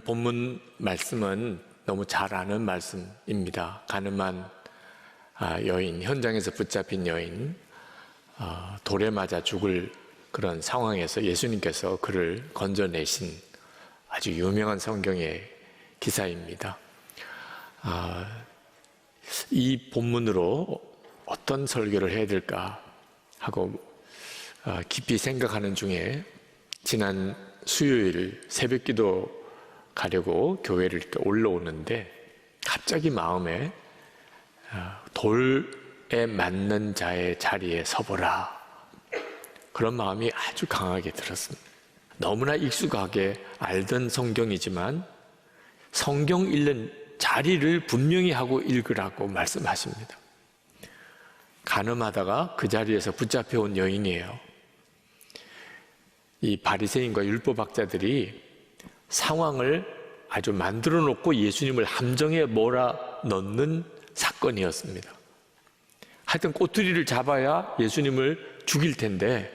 본문 말씀은 너무 잘 아는 말씀입니다. 가늠한 여인, 현장에서 붙잡힌 여인, 돌에 맞아 죽을 그런 상황에서 예수님께서 그를 건져내신 아주 유명한 성경의 기사입니다. 이 본문으로 어떤 설교를 해야 될까 하고 깊이 생각하는 중에 지난 수요일 새벽기도 가려고 교회를 이렇게 올라오는데 갑자기 마음에 돌에 맞는 자의 자리에 서보라, 그런 마음이 아주 강하게 들었습니다. 너무나 익숙하게 알던 성경이지만 성경 읽는 자리를 분명히 하고 읽으라고 말씀하십니다. 가늠하다가 그 자리에서 붙잡혀온 여인이에요. 이 바리새인과 율법학자들이 상황을 아주 만들어 놓고 예수님을 함정에 몰아넣는 사건이었습니다. 하여튼 꼬투리를 잡아야 예수님을 죽일 텐데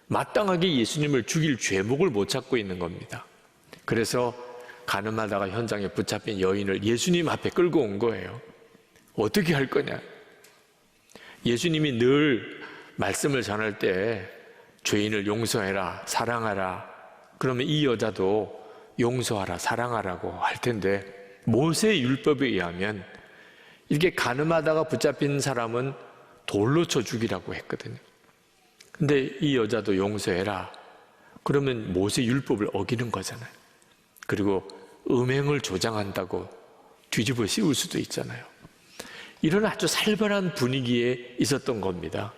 마땅하게 예수님을 죽일 죄목을 못 찾고 있는 겁니다. 그래서 가늠하다가 현장에 붙잡힌 여인을 예수님 앞에 끌고 온 거예요. 어떻게 할 거냐? 예수님이 늘 말씀을 전할 때 죄인을 용서해라, 사랑하라, 그러면 이 여자도 용서하라, 사랑하라고 할 텐데 모세의 율법에 의하면 이렇게 가늠하다가 붙잡힌 사람은 돌로 쳐 죽이라고 했거든요. 근데 이 여자도 용서해라, 그러면 모세 율법을 어기는 거잖아요. 그리고 음행을 조장한다고 뒤집어 씌울 수도 있잖아요. 이런 아주 살벌한 분위기에 있었던 겁니다.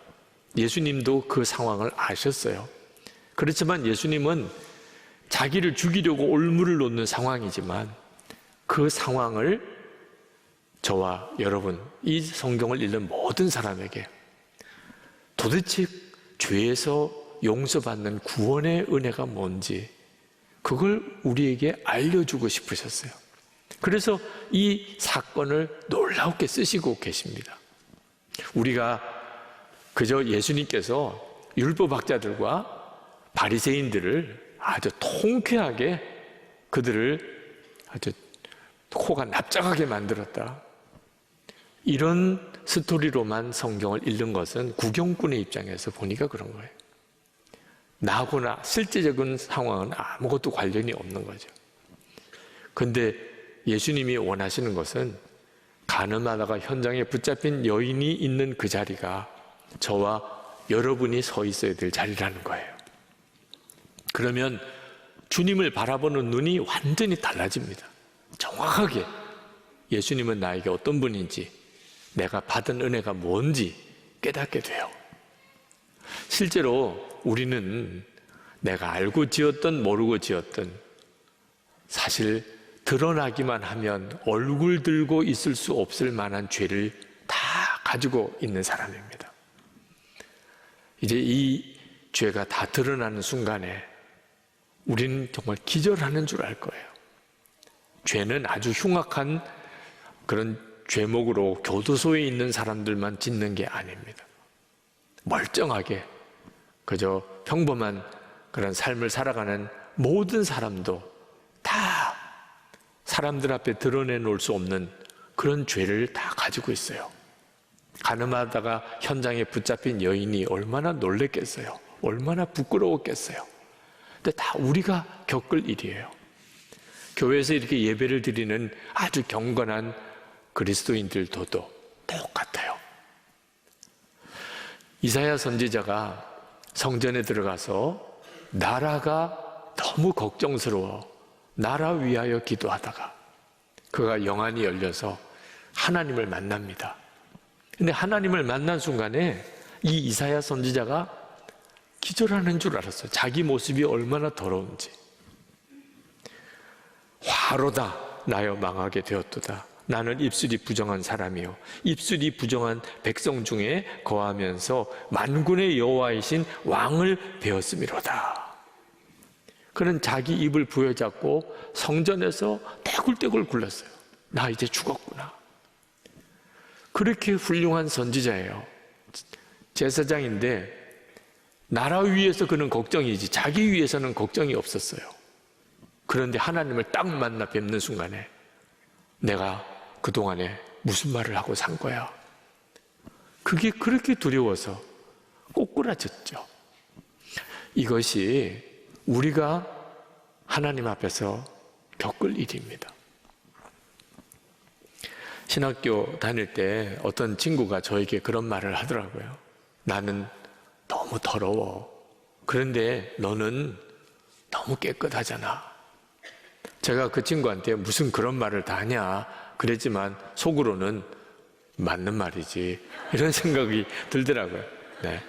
예수님도 그 상황을 아셨어요. 그렇지만 예수님은 자기를 죽이려고 올무를 놓는 상황이지만 그 상황을 저와 여러분, 이 성경을 읽는 모든 사람에게 도대체 죄에서 용서받는 구원의 은혜가 뭔지 그걸 우리에게 알려주고 싶으셨어요. 그래서 이 사건을 놀랍게 쓰시고 계십니다. 우리가 그저 예수님께서 율법학자들과 바리새인들을 아주 통쾌하게 그들을 아주 코가 납작하게 만들었다, 이런 스토리로만 성경을 읽는 것은 구경꾼의 입장에서 보니까 그런 거예요. 나하고나 실제적인 상황은 아무것도 관련이 없는 거죠. 그런데 예수님이 원하시는 것은 가늠하다가 현장에 붙잡힌 여인이 있는 그 자리가 저와 여러분이 서 있어야 될 자리라는 거예요. 그러면 주님을 바라보는 눈이 완전히 달라집니다. 정확하게 예수님은 나에게 어떤 분인지, 내가 받은 은혜가 뭔지 깨닫게 돼요. 실제로 우리는 내가 알고 지었든 모르고 지었든 사실 드러나기만 하면 얼굴 들고 있을 수 없을 만한 죄를 다 가지고 있는 사람입니다. 이제 이 죄가 다 드러나는 순간에 우리는 정말 기절하는 줄 알 거예요. 죄는 아주 흉악한 그런 죄목으로 교도소에 있는 사람들만 짓는 게 아닙니다. 멀쩡하게 그저 평범한 그런 삶을 살아가는 모든 사람도 다 사람들 앞에 드러내놓을 수 없는 그런 죄를 다 가지고 있어요. 가늠하다가 현장에 붙잡힌 여인이 얼마나 놀랬겠어요. 얼마나 부끄러웠겠어요. 근데 다 우리가 겪을 일이에요. 교회에서 이렇게 예배를 드리는 아주 경건한 그리스도인들도 똑같아요. 이사야 선지자가 성전에 들어가서 나라가 너무 걱정스러워 나라 위하여 기도하다가 그가 영안이 열려서 하나님을 만납니다. 근데 하나님을 만난 순간에 이 이사야 선지자가 기절하는 줄 알았어요. 자기 모습이 얼마나 더러운지. 화로다 나여 망하게 되었도다. 나는 입술이 부정한 사람이요 입술이 부정한 백성 중에 거하면서 만군의 여호와이신 왕을 배웠음이로다. 그는 자기 입을 부여잡고 성전에서 떼굴떼굴 굴렀어요. 나 이제 죽었구나. 그렇게 훌륭한 선지자예요. 제사장인데 나라 위에서 그는 걱정이지 자기 위해서는 걱정이 없었어요. 그런데 하나님을 딱 만나 뵙는 순간에 내가 그동안에 무슨 말을 하고 산 거야? 그게 그렇게 두려워서 꼬꾸라졌죠. 이것이 우리가 하나님 앞에서 겪을 일입니다. 신학교 다닐 때 어떤 친구가 저에게 그런 말을 하더라고요. 나는 너무 더러워. 그런데 너는 너무 깨끗하잖아. 제가 그 친구한테 무슨 그런 말을 다 하냐 그랬지만 속으로는 맞는 말이지 이런 생각이 들더라고요. 네.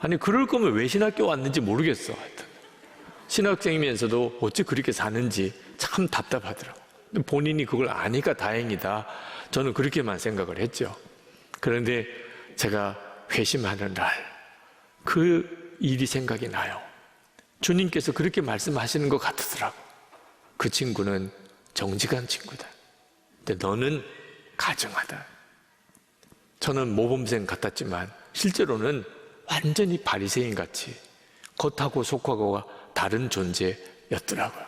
아니 그럴 거면 왜 신학교 왔는지 모르겠어. 하여튼 신학생이면서도 어찌 그렇게 사는지 참 답답하더라고요. 본인이 그걸 아니까 다행이다. 저는 그렇게만 생각을 했죠. 그런데 제가 회심하는 날 그 일이 생각이 나요. 주님께서 그렇게 말씀하시는 것 같더라고. 그 친구는 정직한 친구다. 근데 너는 가증하다. 저는 모범생 같았지만 실제로는 완전히 바리새인 같이 겉하고 속하고가 다른 존재였더라고요.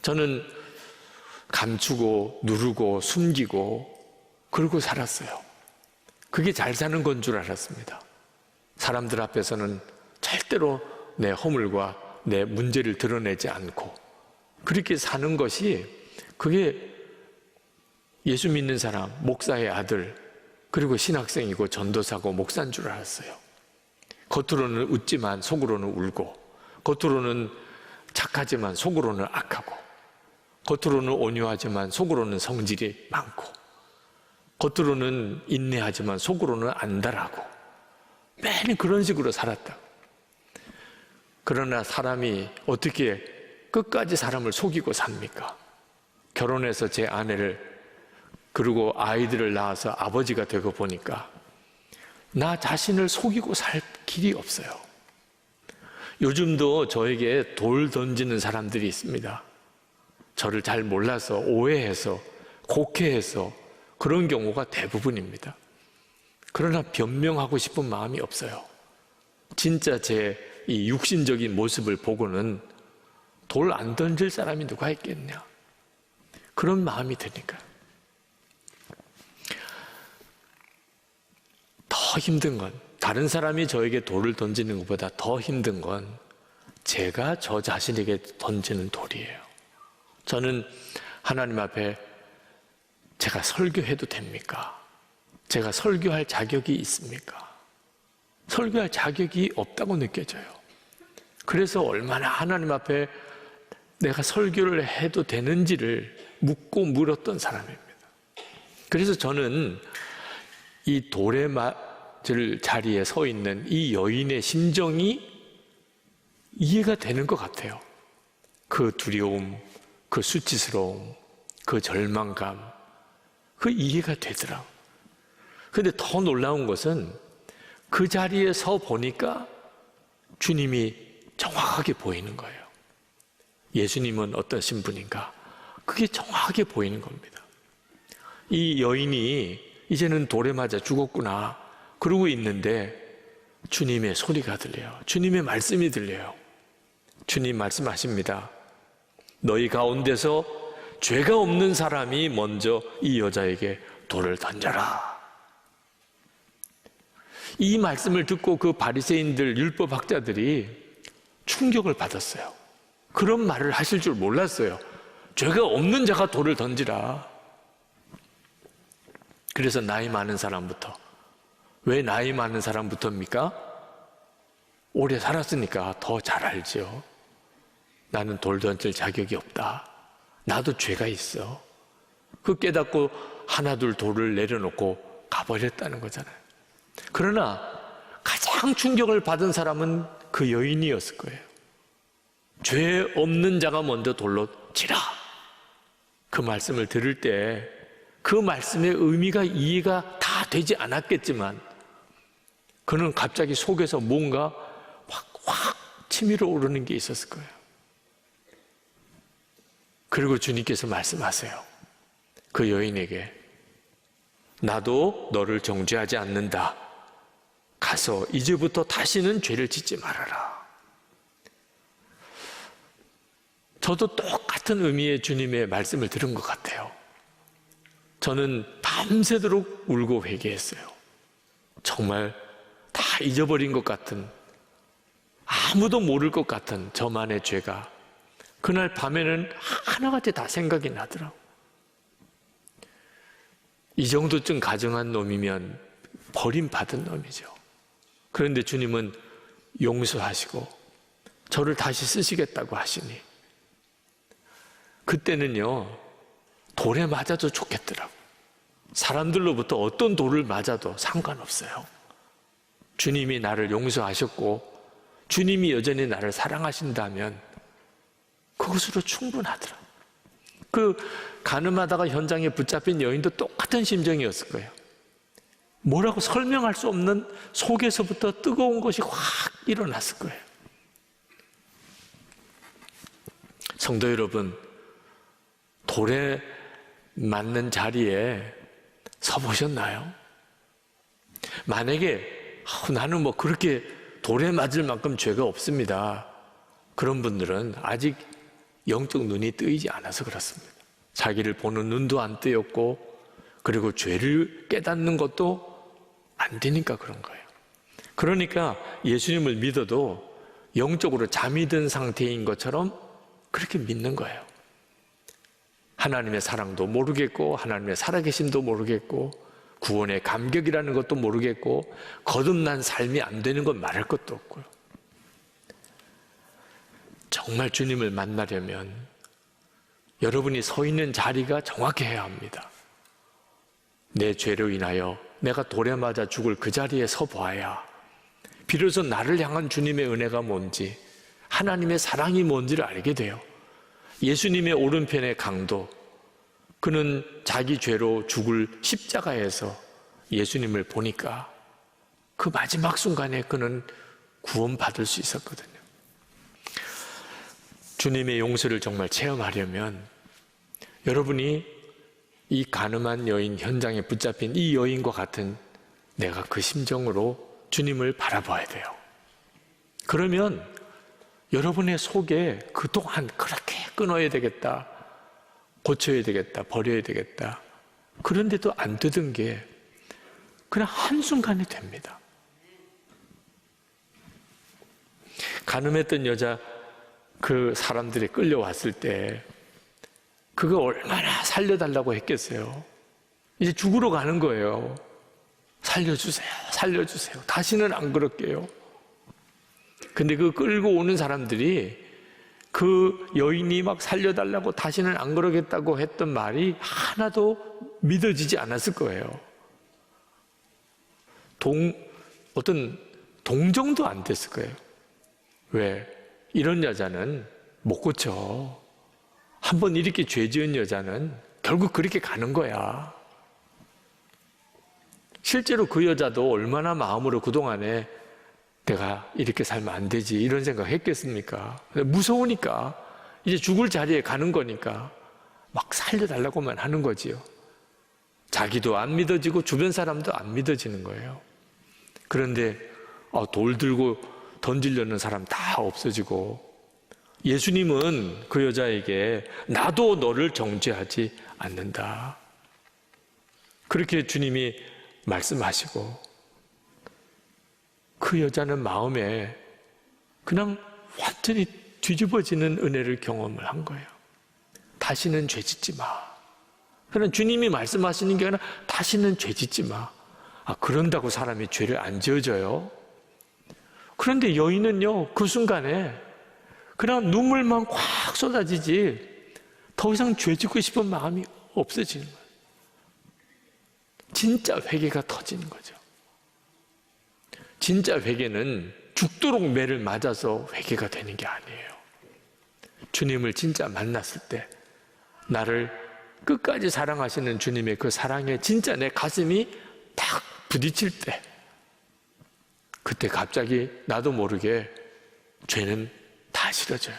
저는 감추고 누르고 숨기고 그러고 살았어요. 그게 잘 사는 건 줄 알았습니다. 사람들 앞에서는 절대로 내 허물과 내 문제를 드러내지 않고 그렇게 사는 것이 그게 예수 믿는 사람, 목사의 아들, 그리고 신학생이고 전도사고 목사인 줄 알았어요. 겉으로는 웃지만 속으로는 울고, 겉으로는 착하지만 속으로는 악하고, 겉으로는 온유하지만 속으로는 성질이 많고, 겉으로는 인내하지만 속으로는 안달하고, 매일 그런 식으로 살았다. 그러나 사람이 어떻게 끝까지 사람을 속이고 삽니까? 결혼해서 제 아내를 그리고 아이들을 낳아서 아버지가 되고 보니까 나 자신을 속이고 살 길이 없어요. 요즘도 저에게 돌 던지는 사람들이 있습니다. 저를 잘 몰라서 오해해서 곡해해서 그런 경우가 대부분입니다. 그러나 변명하고 싶은 마음이 없어요. 진짜 제 이 육신적인 모습을 보고는 돌 안 던질 사람이 누가 있겠냐. 그런 마음이 드니까. 더 힘든 건, 다른 사람이 저에게 돌을 던지는 것보다 더 힘든 건 제가 저 자신에게 던지는 돌이에요. 저는 하나님 앞에 제가 설교해도 됩니까? 제가 설교할 자격이 있습니까? 설교할 자격이 없다고 느껴져요. 그래서 얼마나 하나님 앞에 내가 설교를 해도 되는지를 묻고 물었던 사람입니다. 그래서 저는 이 돌에 맞을 자리에 서 있는 이 여인의 심정이 이해가 되는 것 같아요. 그 두려움, 그 수치스러움, 그 절망감, 그 이해가 되더라. 그런데 더 놀라운 것은 그 자리에 서 보니까 주님이 정확하게 보이는 거예요. 예수님은 어떠신 분인가? 그게 정확하게 보이는 겁니다. 이 여인이 이제는 돌에 맞아 죽었구나 그러고 있는데 주님의 소리가 들려요. 주님의 말씀이 들려요. 주님 말씀하십니다. 너희 가운데서 죄가 없는 사람이 먼저 이 여자에게 돌을 던져라. 이 말씀을 듣고 그 바리새인들 율법학자들이 충격을 받았어요. 그런 말을 하실 줄 몰랐어요. 죄가 없는 자가 돌을 던지라. 그래서 나이 많은 사람부터. 왜 나이 많은 사람부터입니까? 오래 살았으니까 더 잘 알죠. 나는 돌 던질 자격이 없다. 나도 죄가 있어. 그 깨닫고 하나둘 돌을 내려놓고 가버렸다는 거잖아요. 그러나 가장 충격을 받은 사람은 그 여인이었을 거예요. 죄 없는 자가 먼저 돌로 치라. 그 말씀을 들을 때 그 말씀의 의미가 이해가 다 되지 않았겠지만 그는 갑자기 속에서 뭔가 확 치밀어 오르는 게 있었을 거예요. 그리고 주님께서 말씀하세요. 그 여인에게 나도 너를 정죄하지 않는다. 가서 이제부터 다시는 죄를 짓지 말아라. 저도 똑같은 의미의 주님의 말씀을 들은 것 같아요. 저는 밤새도록 울고 회개했어요. 정말 다 잊어버린 것 같은, 아무도 모를 것 같은 저만의 죄가 그날 밤에는 하나같이 다 생각이 나더라고요. 이 정도쯤 가정한 놈이면 버림받은 놈이죠. 그런데 주님은 용서하시고 저를 다시 쓰시겠다고 하시니 그때는요, 돌에 맞아도 좋겠더라고요. 사람들로부터 어떤 돌을 맞아도 상관없어요. 주님이 나를 용서하셨고 주님이 여전히 나를 사랑하신다면 그것으로 충분하더라. 그 가늠하다가 현장에 붙잡힌 여인도 똑같은 심정이었을 거예요. 뭐라고 설명할 수 없는 속에서부터 뜨거운 것이 확 일어났을 거예요. 성도 여러분, 돌에 맞는 자리에 서보셨나요? 만약에 나는 뭐 그렇게 돌에 맞을 만큼 죄가 없습니다, 그런 분들은 아직 영적 눈이 뜨이지 않아서 그렇습니다. 자기를 보는 눈도 안 뜨였고 그리고 죄를 깨닫는 것도 안 되니까 그런 거예요. 그러니까 예수님을 믿어도 영적으로 잠이 든 상태인 것처럼 그렇게 믿는 거예요. 하나님의 사랑도 모르겠고 하나님의 살아계심도 모르겠고 구원의 감격이라는 것도 모르겠고 거듭난 삶이 안 되는 건 말할 것도 없고요. 정말 주님을 만나려면 여러분이 서 있는 자리가 정확해야 합니다. 내 죄로 인하여 내가 돌에 맞아 죽을 그 자리에 서 봐야 비로소 나를 향한 주님의 은혜가 뭔지, 하나님의 사랑이 뭔지를 알게 돼요. 예수님의 오른편의 강도, 그는 자기 죄로 죽을 십자가에서 예수님을 보니까 그 마지막 순간에 그는 구원받을 수 있었거든요. 주님의 용서를 정말 체험하려면 여러분이 이 가늠한 여인 현장에 붙잡힌 이 여인과 같은 내가 그 심정으로 주님을 바라봐야 돼요. 그러면 여러분의 속에 그동안 그렇게 끊어야 되겠다, 고쳐야 되겠다, 버려야 되겠다, 그런데도 안 되던 게 그냥 한순간에 됩니다. 가늠했던 여자, 그 사람들이 끌려왔을 때 그거 얼마나 살려달라고 했겠어요. 이제 죽으러 가는 거예요. 살려주세요, 살려주세요, 다시는 안 그럴게요. 근데 그 끌고 오는 사람들이 그 여인이 막 살려달라고 다시는 안 그러겠다고 했던 말이 하나도 믿어지지 않았을 거예요. 어떤 동정도 안 됐을 거예요. 왜? 이런 여자는 못 고쳐. 한번 이렇게 죄 지은 여자는 결국 그렇게 가는 거야. 실제로 그 여자도 얼마나 마음으로 그동안에 내가 이렇게 살면 안 되지 이런 생각 했겠습니까? 무서우니까 이제 죽을 자리에 가는 거니까 막 살려달라고만 하는 거지요. 자기도 안 믿어지고 주변 사람도 안 믿어지는 거예요. 그런데 돌 들고 던지려는 사람 다 없어지고 예수님은 그 여자에게 나도 너를 정죄하지 않는다, 그렇게 주님이 말씀하시고 그 여자는 마음에 그냥 완전히 뒤집어지는 은혜를 경험을 한 거예요. 다시는 죄 짓지 마. 그냥 주님이 말씀하시는 게 아니라 다시는 죄 짓지 마. 그런다고 사람이 죄를 안 지어져요? 그런데 여인은요, 그 순간에 그냥 눈물만 콱 쏟아지지 더 이상 죄 짓고 싶은 마음이 없어지는 거예요. 진짜 회개가 터지는 거죠. 진짜 회개는 죽도록 매를 맞아서 회개가 되는 게 아니에요. 주님을 진짜 만났을 때, 나를 끝까지 사랑하시는 주님의 그 사랑에 진짜 내 가슴이 딱 부딪힐 때, 그때 갑자기 나도 모르게 죄는 다 싫어져요.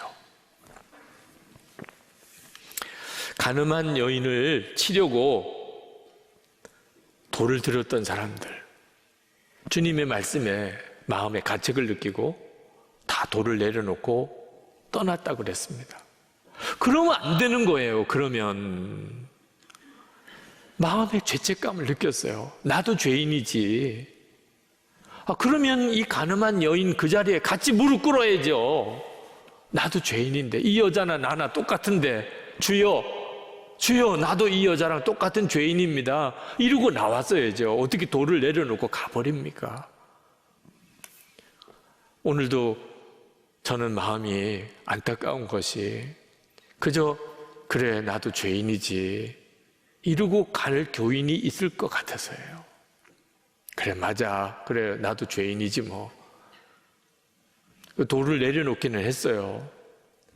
가늠한 여인을 치려고 돌을 들었던 사람들, 주님의 말씀에 마음의 가책을 느끼고 다 돌을 내려놓고 떠났다고 그랬습니다. 그러면 안 되는 거예요. 그러면 마음에 죄책감을 느꼈어요. 나도 죄인이지. 그러면 이 가늠한 여인 그 자리에 같이 무릎 꿇어야죠. 나도 죄인인데, 이 여자나 나나 똑같은데, 주여, 주여, 나도 이 여자랑 똑같은 죄인입니다. 이러고 나왔어야죠. 어떻게 돌을 내려놓고 가버립니까? 오늘도 저는 마음이 안타까운 것이 그저 그래 나도 죄인이지 이러고 갈 교인이 있을 것 같아서예요. 그래 맞아, 그래 나도 죄인이지 뭐. 돌을 내려놓기는 했어요.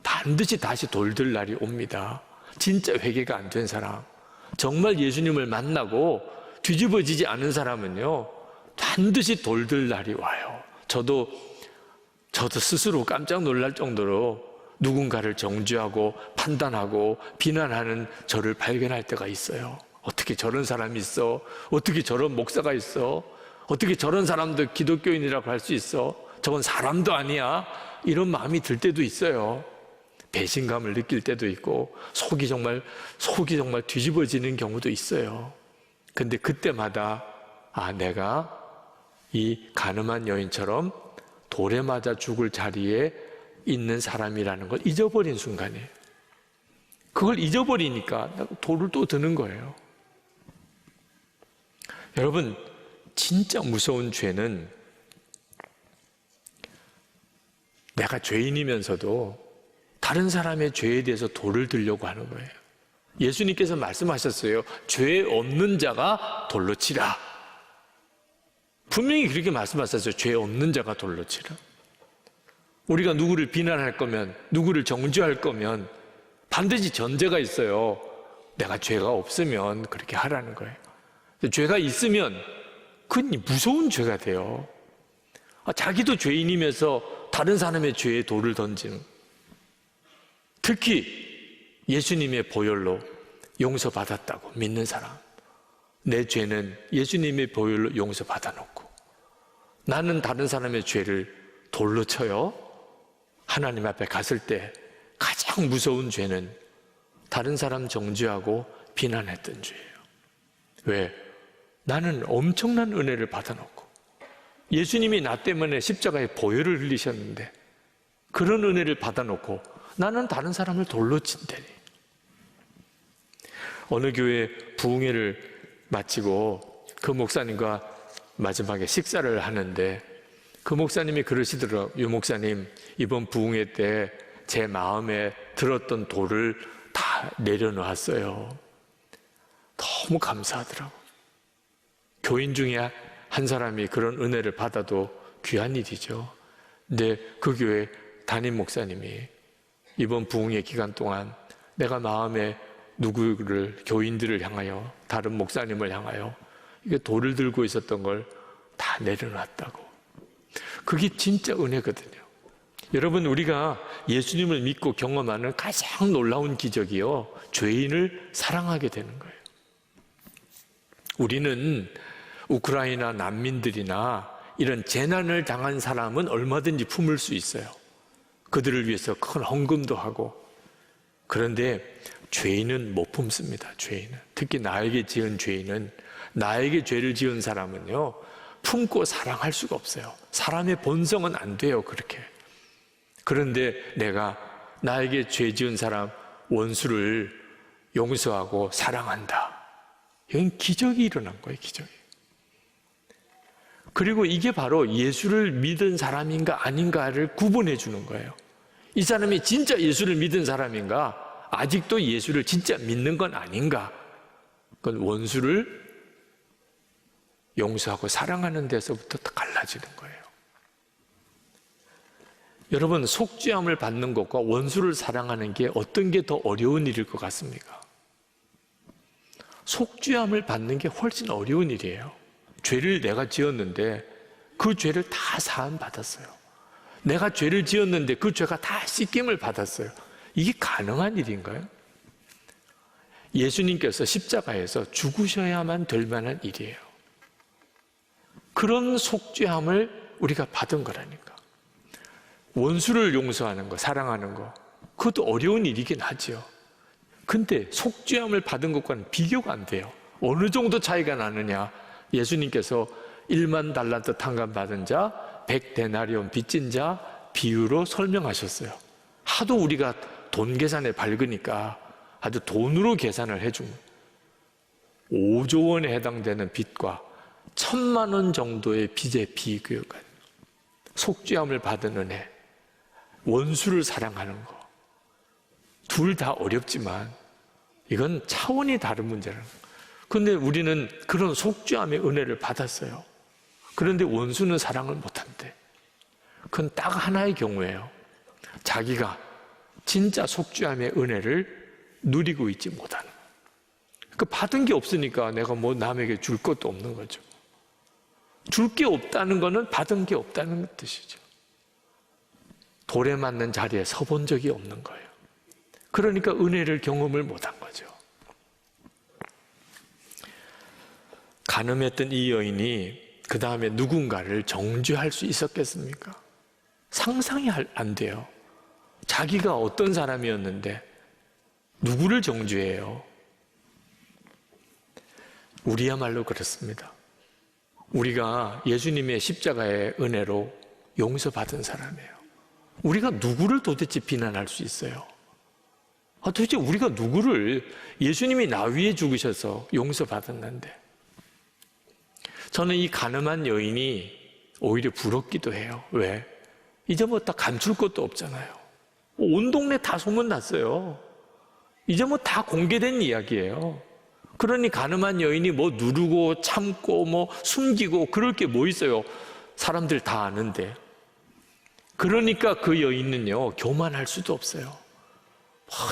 반드시 다시 돌들 날이 옵니다. 진짜 회개가 안 된 사람, 정말 예수님을 만나고 뒤집어지지 않은 사람은요 반드시 돌들 날이 와요. 저도 스스로 깜짝 놀랄 정도로 누군가를 정죄하고 판단하고 비난하는 저를 발견할 때가 있어요. 어떻게 저런 사람이 있어? 어떻게 저런 목사가 있어? 어떻게 저런 사람도 기독교인이라고 할 수 있어? 저건 사람도 아니야? 이런 마음이 들 때도 있어요. 배신감을 느낄 때도 있고 속이 정말 뒤집어지는 경우도 있어요. 근데 그때마다 내가 이 가늠한 여인처럼 돌에 맞아 죽을 자리에 있는 사람이라는 걸 잊어버린 순간이에요. 그걸 잊어버리니까 돌을 또 드는 거예요. 여러분, 진짜 무서운 죄는 내가 죄인이면서도 다른 사람의 죄에 대해서 돌을 들려고 하는 거예요. 예수님께서 말씀하셨어요. 죄 없는 자가 돌로 치라. 분명히 그렇게 말씀하셨어요. 죄 없는 자가 돌로 치라. 우리가 누구를 비난할 거면, 누구를 정죄할 거면 반드시 전제가 있어요. 내가 죄가 없으면 그렇게 하라는 거예요. 죄가 있으면 그건 무서운 죄가 돼요. 자기도 죄인이면서 다른 사람의 죄에 돌을 던지는, 특히 예수님의 보혈로 용서받았다고 믿는 사람, 내 죄는 예수님의 보혈로 용서받아놓고 나는 다른 사람의 죄를 돌로 쳐요. 하나님 앞에 갔을 때 가장 무서운 죄는 다른 사람 정죄하고 비난했던 죄예요. 왜? 나는 엄청난 은혜를 받아놓고 예수님이 나 때문에 십자가에 보혈을 흘리셨는데 그런 은혜를 받아놓고 나는 다른 사람을 돌로 친다니. 어느 교회 부흥회를 마치고 그 목사님과 마지막에 식사를 하는데 그 목사님이 그러시더라고요. 유 목사님, 이번 부흥회 때 제 마음에 들었던 돌을 다 내려놓았어요. 너무 감사하더라고요. 교인 중에 한 사람이 그런 은혜를 받아도 귀한 일이죠. 근데 그 교회 담임 목사님이 이번 부흥회 기간 동안 내가 마음에 누구를, 교인들을 향하여, 다른 목사님을 향하여 이게 돌을 들고 있었던 걸 다 내려놨다고. 그게 진짜 은혜거든요. 여러분, 우리가 예수님을 믿고 경험하는 가장 놀라운 기적이요, 죄인을 사랑하게 되는 거예요. 우리는 우크라이나 난민들이나 이런 재난을 당한 사람은 얼마든지 품을 수 있어요. 그들을 위해서 큰 헌금도 하고. 그런데 죄인은 못 품습니다. 죄인은, 특히 나에게 지은 죄인은, 나에게 죄를 지은 사람은요 품고 사랑할 수가 없어요. 사람의 본성은 안 돼요, 그렇게. 그런데 내가 나에게 죄 지은 사람, 원수를 용서하고 사랑한다. 이건 기적이 일어난 거예요, 기적이. 그리고 이게 바로 예수를 믿은 사람인가 아닌가를 구분해 주는 거예요. 이 사람이 진짜 예수를 믿은 사람인가, 아직도 예수를 진짜 믿는 건 아닌가. 그건 원수를 용서하고 사랑하는 데서부터 갈라지는 거예요. 여러분, 속죄함을 받는 것과 원수를 사랑하는 게 어떤 게 더 어려운 일일 것 같습니까? 속죄함을 받는 게 훨씬 어려운 일이에요. 죄를 내가 지었는데 그 죄를 다 사함 받았어요. 내가 죄를 지었는데 그 죄가 다 씻김을 받았어요. 이게 가능한 일인가요? 예수님께서 십자가에서 죽으셔야만 될 만한 일이에요. 그런 속죄함을 우리가 받은 거라니까. 원수를 용서하는 거, 사랑하는 거, 그것도 어려운 일이긴 하죠. 근데 속죄함을 받은 것과는 비교가 안 돼요. 어느 정도 차이가 나느냐? 예수님께서 1만 달란트 탕감받은 자, 100데나리온 빚진 자 비유로 설명하셨어요. 하도 우리가 돈 계산에 밝으니까 아주 돈으로 계산을 해준 5조 원에 해당되는 빚과 1,000만 원 정도의 빚의 비교가 속죄함을 받은 은혜, 원수를 사랑하는 거, 둘 다 어렵지만 이건 차원이 다른 문제라는 거예요. 그런데 우리는 그런 속죄함의 은혜를 받았어요. 그런데 원수는 사랑을 못한대. 그건 딱 하나의 경우예요. 자기가 진짜 속죄함의 은혜를 누리고 있지 못하는 거예요. 그 받은 게 없으니까 내가 뭐 남에게 줄 것도 없는 거죠. 줄 게 없다는 거는 받은 게 없다는 뜻이죠. 돌에 맞는 자리에 서본 적이 없는 거예요. 그러니까 은혜를 경험을 못한 거죠. 간음했던 이 여인이 그 다음에 누군가를 정죄할 수 있었겠습니까? 상상이 안 돼요. 자기가 어떤 사람이었는데 누구를 정죄해요? 우리야말로 그렇습니다. 우리가 예수님의 십자가의 은혜로 용서받은 사람이에요. 우리가 누구를 도대체 비난할 수 있어요? 도대체 우리가 누구를, 예수님이 나 위에 죽으셔서 용서받았는데. 저는 이 가늠한 여인이 오히려 부럽기도 해요. 왜? 이제 뭐 다 감출 것도 없잖아요. 온 동네 다 소문났어요. 이제 뭐 다 공개된 이야기예요. 그러니 가늠한 여인이 뭐 누르고 참고 뭐 숨기고 그럴 게 뭐 있어요. 사람들 다 아는데. 그러니까 그 여인은요, 교만할 수도 없어요.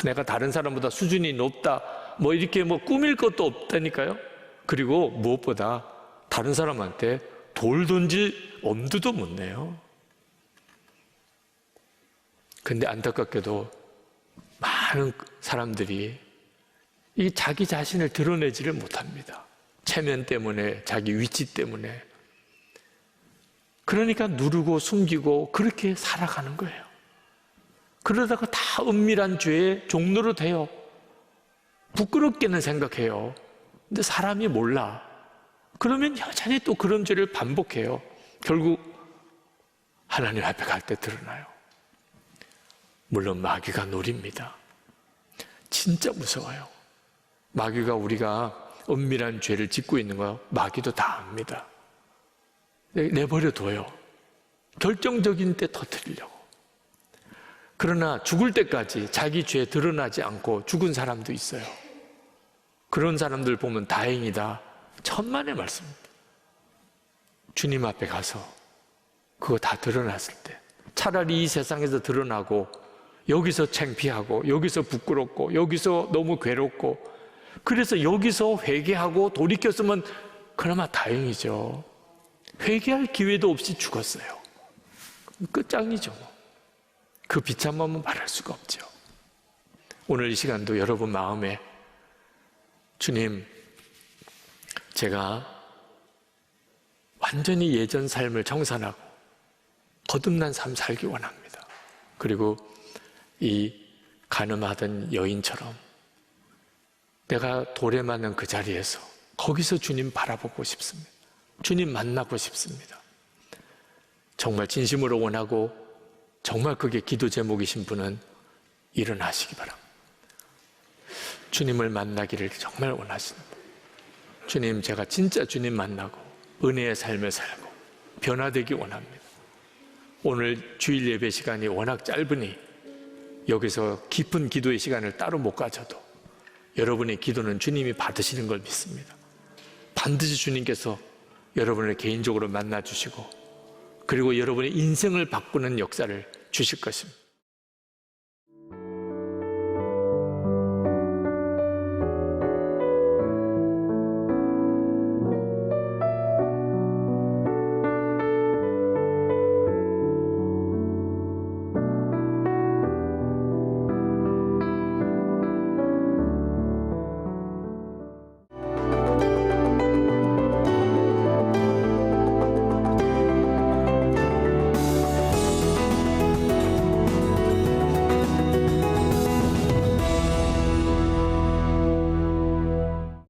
내가 다른 사람보다 수준이 높다, 뭐 이렇게 뭐 꾸밀 것도 없다니까요. 그리고 무엇보다 다른 사람한테 돌 던질 엄두도 못 내요. 근데 안타깝게도 많은 사람들이 이 자기 자신을 드러내지를 못합니다. 체면 때문에, 자기 위치 때문에. 그러니까 누르고 숨기고 그렇게 살아가는 거예요. 그러다가 다 은밀한 죄의 종로로 돼요. 부끄럽게는 생각해요. 근데 사람이 몰라. 그러면 여전히 또 그런 죄를 반복해요. 결국 하나님 앞에 갈 때 드러나요. 물론 마귀가 노립니다. 진짜 무서워요. 마귀가 우리가 은밀한 죄를 짓고 있는 거 마귀도 다 압니다. 내버려둬요. 결정적인 때 터뜨리려고. 그러나 죽을 때까지 자기 죄 드러나지 않고 죽은 사람도 있어요. 그런 사람들 보면 다행이다, 천만의 말씀입니다. 주님 앞에 가서 그거 다 드러났을 때 차라리 이 세상에서 드러나고 여기서 창피하고 여기서 부끄럽고 여기서 너무 괴롭고, 그래서 여기서 회개하고 돌이켰으면 그나마 다행이죠. 회개할 기회도 없이 죽었어요. 끝장이죠. 그 비참함은 말할 수가 없죠. 오늘 이 시간도 여러분 마음에, 주님, 제가 완전히 예전 삶을 청산하고 거듭난 삶 살기 원합니다. 그리고 이 간음하던 여인처럼 내가 돌에 맞는 그 자리에서 거기서 주님 바라보고 싶습니다. 주님 만나고 싶습니다. 정말 진심으로 원하고 정말 그게 기도 제목이신 분은 일어나시기 바랍니다. 주님을 만나기를 정말 원하십니다. 주님, 제가 진짜 주님 만나고 은혜의 삶을 살고 변화되기 원합니다. 오늘 주일 예배 시간이 워낙 짧으니 여기서 깊은 기도의 시간을 따로 못 가져도 여러분의 기도는 주님이 받으시는 걸 믿습니다. 반드시 주님께서 여러분을 개인적으로 만나 주시고 그리고 여러분의 인생을 바꾸는 역사를 주실 것입니다.